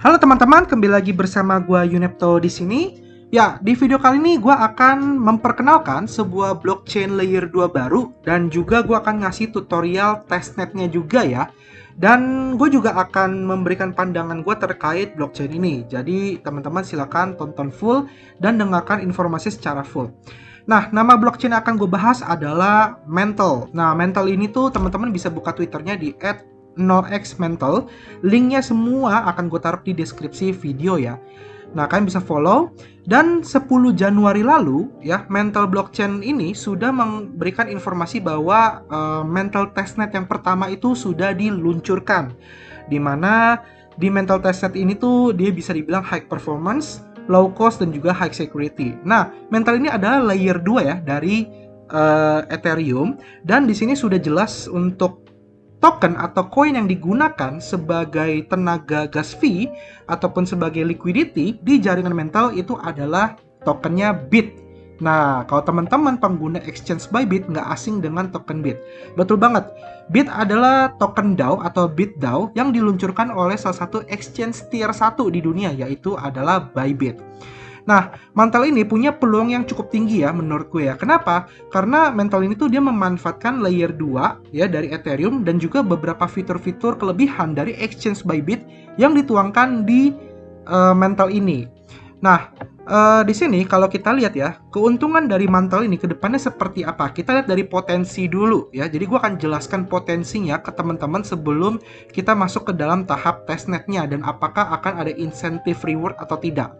Halo teman-teman, kembali lagi bersama gua Yunepto di sini. Ya, di video kali ini gua akan memperkenalkan sebuah blockchain layer 2 baru dan juga gua akan ngasih tutorial testnetnya juga ya. Dan gue juga akan memberikan pandangan gue terkait blockchain ini. Jadi teman-teman silakan tonton full dan dengarkan informasi secara full. Nah, nama blockchain yang akan gue bahas adalah Mantle. Nah, Mantle ini tuh teman-teman bisa buka Twitternya di @0xmantle. Linknya semua akan gue taruh di deskripsi video ya. Nah, kalian bisa follow. Dan 10 Januari lalu, ya, Mantle Blockchain ini sudah memberikan informasi bahwa Mantle Testnet yang pertama itu sudah diluncurkan. Di mana di Mantle Testnet ini tuh dia bisa dibilang high performance, low cost, dan juga high security. Nah, Mantle ini adalah layer 2 ya dari Ethereum. Dan di sini sudah jelas untuk token atau koin yang digunakan sebagai tenaga gas fee ataupun sebagai liquidity di jaringan Mantle itu adalah tokennya BIT. Nah, kalau teman-teman pengguna exchange Bybit nggak asing dengan token BIT. Betul banget, BIT adalah token DAO atau BitDAO yang diluncurkan oleh salah satu exchange tier 1 di dunia, yaitu adalah Bybit. Nah, Mantle ini punya peluang yang cukup tinggi ya menurutku ya. Kenapa? Karena Mantle ini tuh dia memanfaatkan layer 2 ya dari Ethereum dan juga beberapa fitur-fitur kelebihan dari exchange Bybit yang dituangkan di Mantle ini. Nah, di sini kalau kita lihat ya, keuntungan dari Mantle ini ke depannya seperti apa? Kita lihat dari potensi dulu ya. Jadi gue akan jelaskan potensinya ke teman-teman sebelum kita masuk ke dalam tahap testnetnya dan apakah akan ada insentif reward atau tidak.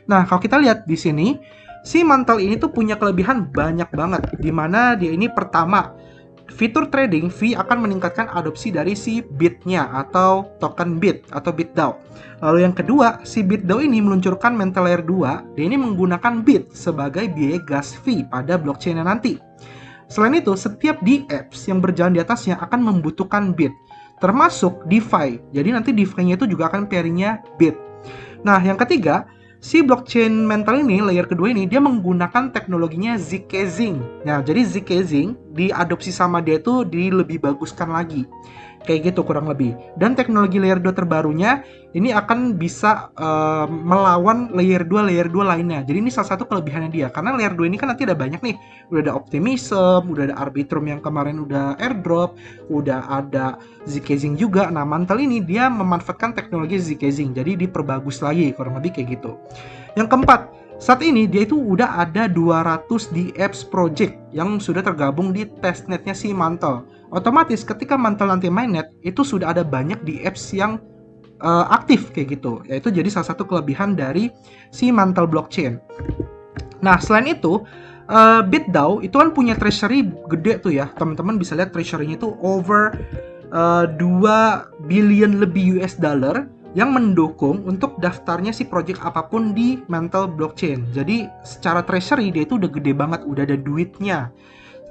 Nah, kalau kita lihat di sini, si Mantle ini tuh punya kelebihan banyak banget. Di mana dia ini pertama, fitur trading fee akan meningkatkan adopsi dari si BIT-nya atau token BIT atau BitDAO. Lalu yang kedua, si BitDAO ini meluncurkan Mantle Layer 2, dia ini menggunakan BIT sebagai biaya gas fee pada blockchain-nya nanti. Selain itu, setiap DApps yang berjalan di atasnya akan membutuhkan BIT, termasuk DeFi. Jadi nanti DeFi-nya itu juga akan pairing-nya BIT. Nah, yang ketiga, si blockchain Mantle ini, layer kedua ini, dia menggunakan teknologinya zkazing. Nah, jadi zkazing diadopsi sama dia itu lebih baguskan lagi. Kayak gitu kurang lebih. Dan teknologi layer 2 terbarunya ini akan bisa melawan layer 2 lainnya. Jadi ini salah satu kelebihannya dia. Karena layer 2 ini kan nanti ada banyak nih. Udah ada Optimism, udah ada Arbitrum yang kemarin udah airdrop, udah ada zkazing juga. Nah, Mantle ini dia memanfaatkan teknologi zkazing. Jadi diperbagus lagi kurang lebih kayak gitu. Yang keempat, saat ini dia itu udah ada 200 DApps project yang sudah tergabung di testnetnya si Mantle. Otomatis ketika Mantle nanti mainnet, itu sudah ada banyak DApps yang aktif kayak gitu. Yaitu jadi salah satu kelebihan dari si Mantle blockchain. Nah, selain itu, BitDAO itu kan punya treasury gede tuh ya. Teman-teman bisa lihat treasury-nya itu over 2 billion lebih US dollar yang mendukung untuk daftarnya si project apapun di Mantle blockchain. Jadi secara treasury dia itu udah gede banget, udah ada duitnya.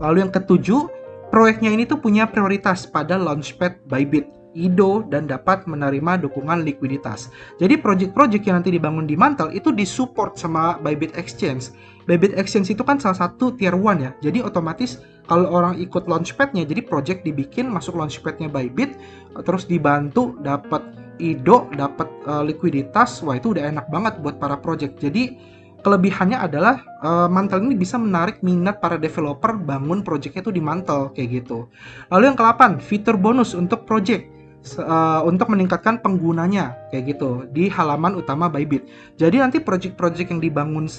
Lalu yang ketujuh, proyeknya ini tuh punya prioritas pada Launchpad Bybit, IDO, dan dapat menerima dukungan likuiditas. Jadi project-project yang nanti dibangun di Mantle itu disupport sama Bybit Exchange. Bybit Exchange itu kan salah satu tier 1 ya. Jadi otomatis kalau orang ikut Launchpad-nya, jadi project dibikin masuk Launchpad-nya Bybit, terus dibantu dapat IDO, dapat likuiditas. Wah, itu udah enak banget buat para project. Jadi kelebihannya adalah Mantle ini bisa menarik minat para developer bangun projectnya tuh di Mantle kayak gitu. Lalu yang ke-8, fitur bonus untuk project untuk meningkatkan penggunanya kayak gitu di halaman utama Bybit. Jadi nanti project-project yang dibangun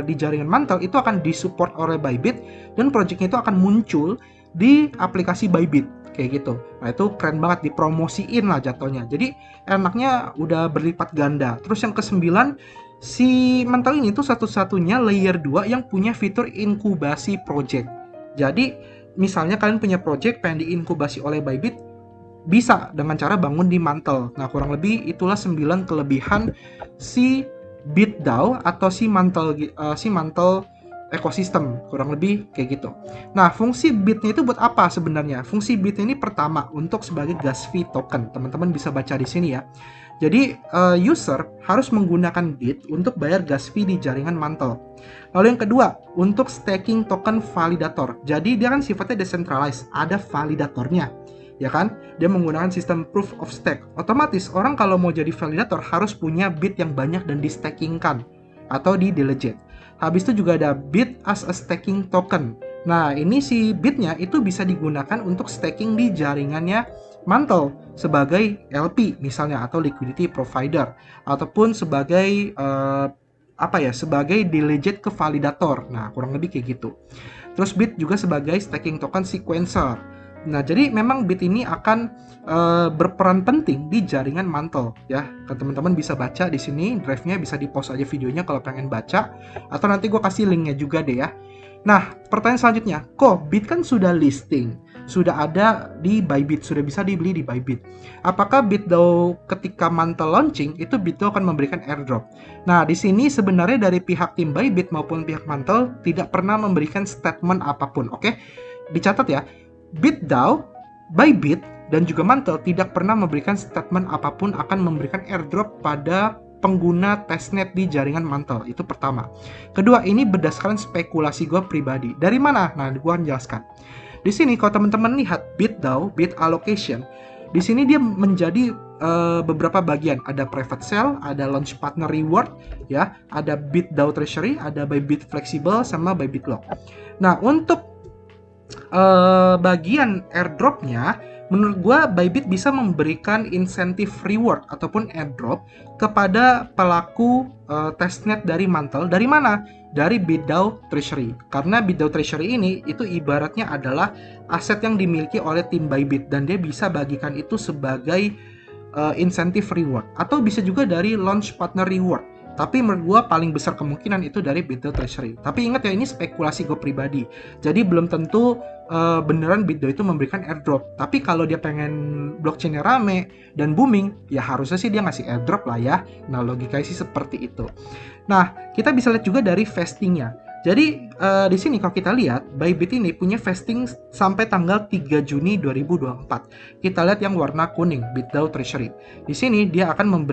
di jaringan Mantle itu akan disupport oleh Bybit dan projectnya itu akan muncul di aplikasi Bybit kayak gitu. Nah, itu keren banget, dipromosiin lah jatuhnya. Jadi enaknya udah berlipat ganda. Terus yang ke-9, si Mantle ini tuh satu-satunya layer 2 yang punya fitur inkubasi project. Jadi misalnya kalian punya project pengen diinkubasi oleh Bybit, bisa dengan cara bangun di Mantle. Nah, kurang lebih itulah 9 kelebihan si BitDAO atau si Mantle ekosistem, kurang lebih kayak gitu. Nah, fungsi BIT-nya itu buat apa sebenarnya? Fungsi BIT ini pertama untuk sebagai gas fee token. Teman-teman bisa baca di sini ya. Jadi user harus menggunakan BIT untuk bayar gas fee di jaringan Mantle. Lalu yang kedua, untuk staking token validator. Jadi dia kan sifatnya decentralized, ada validatornya. ya kan? Dia menggunakan sistem proof of stake. Otomatis orang kalau mau jadi validator harus punya bit yang banyak dan di stackingkan atau di delegate. Habis itu juga ada bit as a staking token. Nah, ini si bitnya itu bisa digunakan untuk staking di jaringannya Mantle sebagai LP misalnya atau liquidity provider ataupun sebagai sebagai delegate ke validator. Nah, kurang lebih kayak gitu. Terus bit juga sebagai staking token sequencer. Nah, jadi memang bit ini akan berperan penting di jaringan Mantle ya. Teman-teman bisa baca di sini, drive-nya bisa di-post aja videonya kalau pengen baca, atau nanti gue kasih linknya juga deh ya. Nah, pertanyaan selanjutnya, kok bit kan sudah listing, sudah ada di Bybit, sudah bisa dibeli di Bybit. Apakah BitDAO ketika Mantle launching itu BitDAO akan memberikan airdrop? Nah, di sini sebenarnya dari pihak tim Bybit maupun pihak Mantle tidak pernah memberikan statement apapun. Oke, dicatat ya. BitDAO, Bybit, dan juga Mantle tidak pernah memberikan statement apapun akan memberikan airdrop pada pengguna testnet di jaringan Mantle. Itu pertama. Kedua, ini berdasarkan spekulasi gue pribadi. Dari mana? Nah, gue akan jelaskan. Di sini kalau teman-teman lihat BitDAO, Bit Allocation, di sini dia menjadi beberapa bagian. Ada private sale, ada launch partner reward, ya, ada BitDAO Treasury, ada Bybit Flexible, sama Bybit Lock. Nah, untuk bagian airdropnya, menurut gue Bybit bisa memberikan insentif reward ataupun airdrop kepada pelaku testnet dari Mantle. Dari mana? Dari BitDAO Treasury. Karena BitDAO Treasury ini itu ibaratnya adalah aset yang dimiliki oleh tim Bybit dan dia bisa bagikan itu sebagai insentif reward atau bisa juga dari launch partner reward. Tapi menurut gue paling besar kemungkinan itu dari BitDAO Treasury. Tapi ingat ya, ini spekulasi gue pribadi. Jadi belum tentu beneran BitDAO itu memberikan airdrop. Tapi kalau dia pengen blockchainnya rame dan booming, ya harusnya sih dia ngasih airdrop lah ya. Nah, logikanya sih seperti itu. Nah, kita bisa lihat juga dari vestingnya. Jadi di sini kalau kita lihat, Bybit ini punya vesting sampai tanggal 3 Juni 2024. Kita lihat yang warna kuning, BitDAO Treasury. Di sini dia akan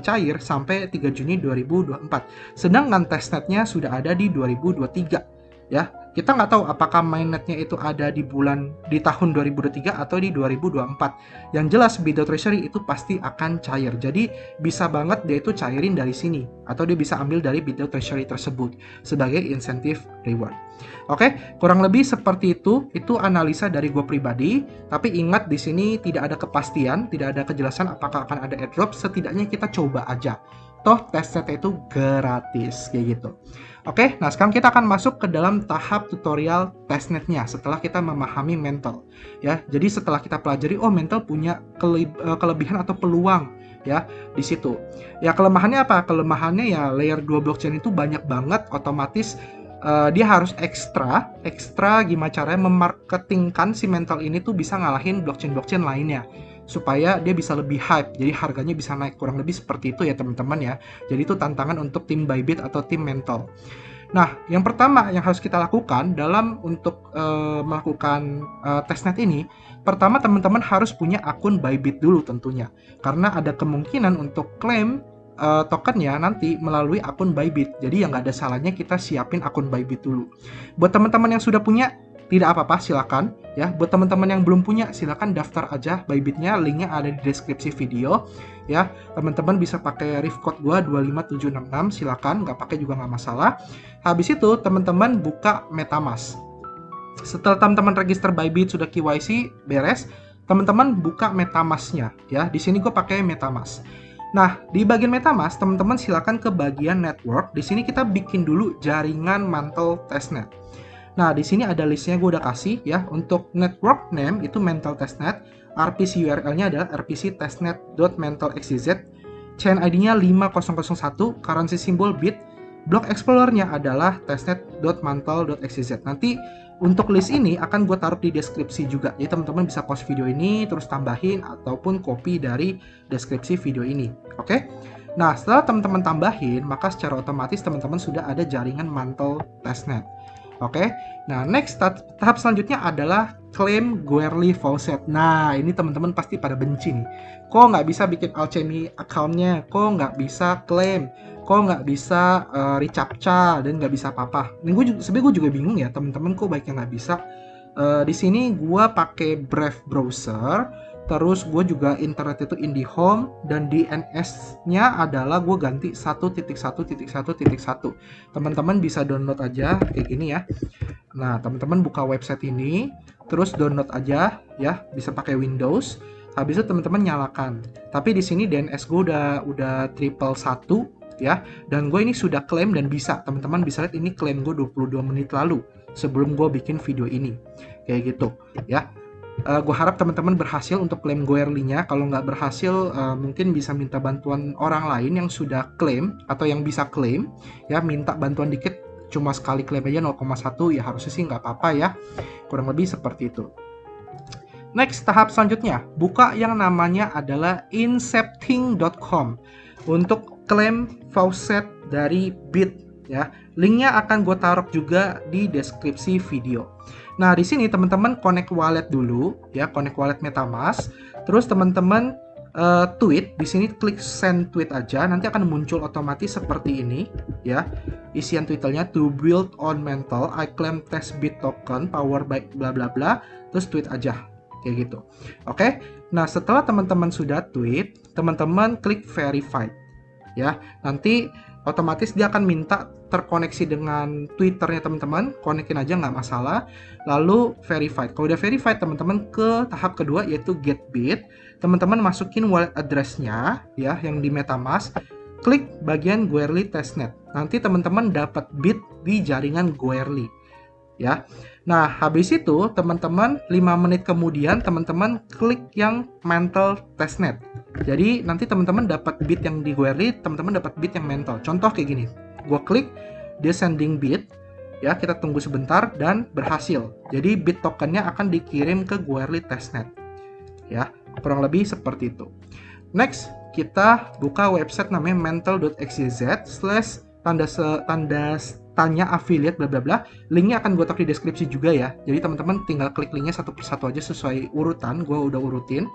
cair sampai 3 Juni 2024. Sedangkan testnetnya sudah ada di 2023. Ya, kita nggak tahu apakah mainnetnya itu ada di tahun 2023 atau di 2024. Yang jelas BitDAO Treasury itu pasti akan cair. Jadi bisa banget dia itu cairin dari sini atau dia bisa ambil dari BitDAO Treasury tersebut sebagai insentif reward. Oke, kurang lebih seperti itu. Itu analisa dari gue pribadi. Tapi ingat di sini tidak ada kepastian, tidak ada kejelasan apakah akan ada airdrop. Setidaknya kita coba aja. Toh testnetnya itu gratis kayak gitu. Oke, nah sekarang kita akan masuk ke dalam tahap tutorial testnetnya setelah kita memahami Mantle. Ya, jadi setelah kita pelajari, oh Mantle punya kelebihan atau peluang ya di situ. Ya kelemahannya apa? Kelemahannya ya layer 2 blockchain itu banyak banget, otomatis dia harus ekstra gimana caranya memarketingkan si Mantle ini tuh bisa ngalahin blockchain lainnya supaya dia bisa lebih hype, jadi harganya bisa naik. Kurang lebih seperti itu ya teman-teman ya. Jadi itu tantangan untuk tim Bybit atau tim Mantle. Nah, yang pertama yang harus kita lakukan dalam untuk melakukan testnet ini, pertama teman-teman harus punya akun Bybit dulu tentunya, karena ada kemungkinan untuk klaim tokennya nanti melalui akun Bybit. Jadi yang nggak ada salahnya kita siapin akun Bybit dulu. Buat teman-teman yang sudah punya, tidak apa-apa, silakan ya. Buat teman-teman yang belum punya, silakan daftar aja Bybitnya, linknya ada di deskripsi video ya. Teman-teman bisa pakai ref code gua 25766, silakan, nggak pakai juga nggak masalah. Habis itu teman-teman buka MetaMask. Setelah teman-teman register Bybit, sudah KYC beres, teman-teman buka MetaMask-nya ya. Di sini gue pakai MetaMask. Nah, di bagian MetaMask, teman-teman silakan ke bagian network. Di sini kita bikin dulu jaringan Mantle testnet. Nah, di sini ada listnya gue udah kasih ya. Untuk network name itu Mantle testnet, RPC URL-nya adalah rpc-testnet.mantle.xyz, chain ID-nya 5001, currency symbol bit, block explorer-nya adalah testnet.mantle.xyz. Nanti untuk list ini akan gue taruh di deskripsi juga. Jadi teman-teman bisa pause video ini, terus tambahin ataupun copy dari deskripsi video ini. Oke? Nah, setelah teman-teman tambahin, maka secara otomatis teman-teman sudah ada jaringan Mantle testnet. Oke, nah next tahap selanjutnya adalah claim Goerli Faucet. Nah, ini teman-teman pasti pada benci nih. Kok nggak bisa bikin Alchemy account-nya? Kok nggak bisa claim? Kok nggak bisa recaptcha dan nggak bisa apa-apa? Sebenarnya gue juga bingung ya teman-teman, kok baiknya nggak bisa. Di sini gua pakai Brave browser, terus gue juga internet itu IndiHome, dan DNS-nya adalah gue ganti 1.1.1.1. Teman-teman bisa download aja kayak gini ya. Nah, teman-teman buka website ini, terus download aja ya, bisa pakai Windows. Habis itu teman-teman nyalakan. Tapi di sini DNS gue udah triple 1 ya, dan gue ini sudah klaim dan bisa. Teman-teman bisa lihat ini klaim gue 22 menit lalu sebelum gue bikin video ini. Kayak gitu ya. Gue harap teman-teman berhasil untuk klaim Goerli-nya. Kalau nggak berhasil, mungkin bisa minta bantuan orang lain yang sudah klaim atau yang bisa klaim ya, minta bantuan dikit, cuma sekali klaim aja 0,1 ya, harusnya sih nggak apa-apa ya, kurang lebih seperti itu. Next, tahap selanjutnya, buka yang namanya adalah incepting.com untuk klaim faucet dari Bit ya. Linknya akan gue taruh juga di deskripsi video. Nah, di sini teman-teman connect wallet dulu ya, connect wallet MetaMask. Terus teman-teman tweet, di sini klik send tweet aja, nanti akan muncul otomatis seperti ini ya. Isian Twitternya, to build on mental, I claim test bit token power by bla bla bla, terus tweet aja kayak gitu. Oke. Nah, setelah teman-teman sudah tweet, teman-teman klik verified ya. Nanti otomatis dia akan minta terkoneksi dengan Twitternya teman-teman, konekin aja nggak masalah. Lalu verified. Kalau udah verified, teman-teman ke tahap kedua yaitu get bit. Teman-teman masukin wallet address-nya ya yang di MetaMask. Klik bagian Goerli testnet. Nanti teman-teman dapat bit di jaringan Goerli ya. Nah, habis itu teman-teman 5 menit kemudian teman-teman klik yang mental testnet. Jadi nanti teman-teman dapat bit yang di Goerli, teman-teman dapat bit yang mental. Contoh kayak gini. Gua klik dia sending bit ya, kita tunggu sebentar dan berhasil. Jadi bit tokennya akan dikirim ke Goerli testnet. Ya, kurang lebih seperti itu. Next, kita buka website namanya mental.xyz/tanda affiliate bla bla bla. Linknya akan gue taruh di deskripsi juga ya. Jadi teman-teman tinggal klik linknya satu persatu aja sesuai urutan. Gue udah urutin.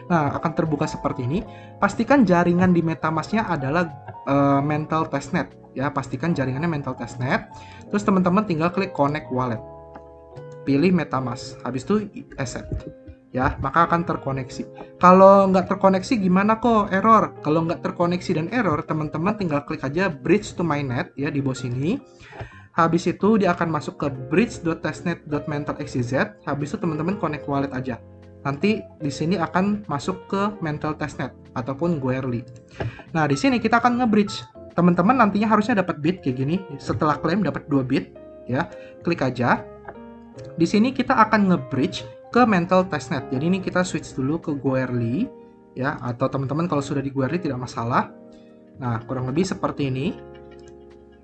Nah, akan terbuka seperti ini. Pastikan jaringan di MetaMask-nya adalah mental testnet ya. Pastikan jaringannya mental testnet. Terus teman-teman tinggal klik connect wallet. Pilih MetaMask. Habis itu accept. Ya, maka akan terkoneksi. Kalau nggak terkoneksi gimana kok error? Kalau nggak terkoneksi dan error, teman-teman tinggal klik aja bridge to mainnet ya di bawah sini. Habis itu dia akan masuk ke bridge.testnet.mental.xyz. Habis itu teman-teman connect wallet aja. Nanti di sini akan masuk ke mental testnet ataupun Goerli. Nah, di sini kita akan nge-bridge. Teman-teman nantinya harusnya dapat bit kayak gini. Setelah klaim dapat 2 bit ya. Klik aja. Di sini kita akan nge-bridge ke mental testnet. Jadi ini kita switch dulu ke Goerli ya, atau teman-teman kalau sudah di Goerli tidak masalah. Nah, kurang lebih seperti ini.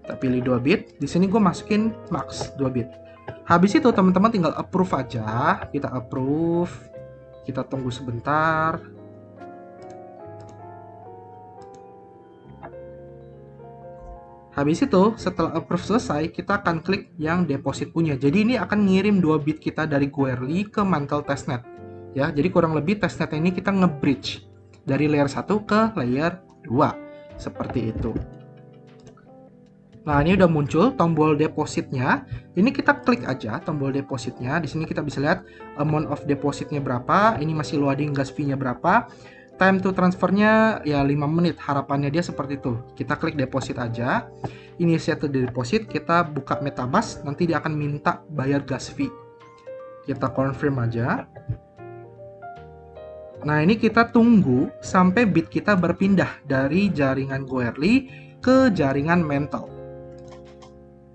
Kita pilih 2 bit. Di sini gue masukin max 2 bit. Habis itu teman-teman tinggal approve aja. Kita approve. Kita tunggu sebentar. Habis itu, setelah approve selesai, kita akan klik yang deposit punya. Jadi ini akan ngirim 2 bit kita dari Goerli ke mantle testnet. Ya, jadi kurang lebih testnet ini kita nge-bridge dari layer 1 ke layer 2. Seperti itu. Nah, ini udah muncul tombol depositnya. Ini kita klik aja tombol depositnya. Di sini kita bisa lihat amount of depositnya berapa. Ini masih loading gas fee-nya berapa. Time to transfernya ya 5 menit, harapannya dia seperti itu. Kita klik deposit aja. Initiate deposit, kita buka MetaMask, nanti dia akan minta bayar gas fee. Kita confirm aja. Nah, ini kita tunggu sampai bit kita berpindah dari jaringan Goerli ke jaringan mental.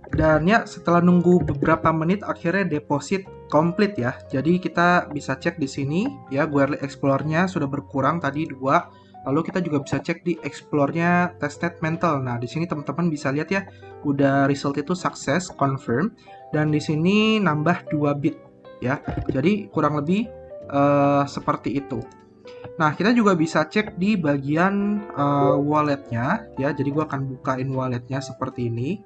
Dan ya, setelah nunggu beberapa menit akhirnya deposit komplit ya. Jadi kita bisa cek di sini ya, Goerli Explorer-nya sudah berkurang tadi 2. Lalu kita juga bisa cek di Explore-nya testnet mental. Nah, di sini teman-teman bisa lihat ya, udah result itu sukses, confirm, dan di sini nambah 2 bit ya. Jadi kurang lebih seperti itu. Nah, kita juga bisa cek di bagian wallet-nya ya. Jadi gua akan bukain wallet-nya seperti ini.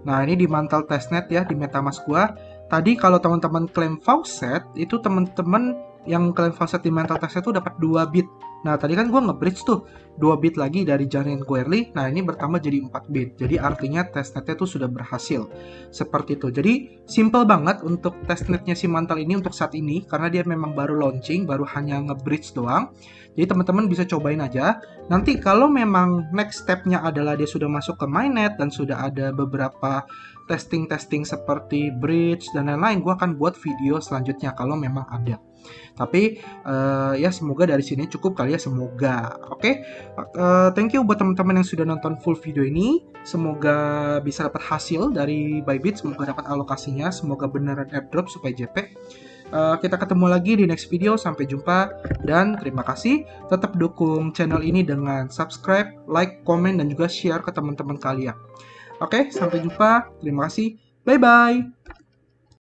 Nah, ini di mantle testnet ya, di MetaMask gua. Tadi kalau teman-teman klaim faucet, itu teman-teman yang klaim faucet di mantle testnet itu dapat 2 bit Nah, tadi kan gue nge-bridge tuh 2 bit lagi dari jaringan gue early. Nah, ini bertambah jadi 4 bit. Jadi artinya testnetnya tuh sudah berhasil. Seperti itu. Jadi simple banget untuk testnetnya si Mantel ini untuk saat ini karena dia memang baru launching, baru hanya nge-bridge doang. Jadi teman-teman bisa cobain aja. Nanti kalau memang next step-nya adalah dia sudah masuk ke mainnet dan sudah ada beberapa testing-testing seperti bridge dan lain-lain, gue akan buat video selanjutnya kalau memang ada. Tapi ya semoga dari sini cukup kali ya, semoga. Oke. Thank you buat teman-teman yang sudah nonton full video ini. Semoga bisa dapat hasil dari Bybit, semoga dapat alokasinya, semoga beneran airdrop supaya JP. Kita ketemu lagi di next video, sampai jumpa dan terima kasih. Tetap dukung channel ini dengan subscribe, like, komen, dan juga share ke teman-teman kalian. Oke, sampai jumpa. Terima kasih. Bye-bye.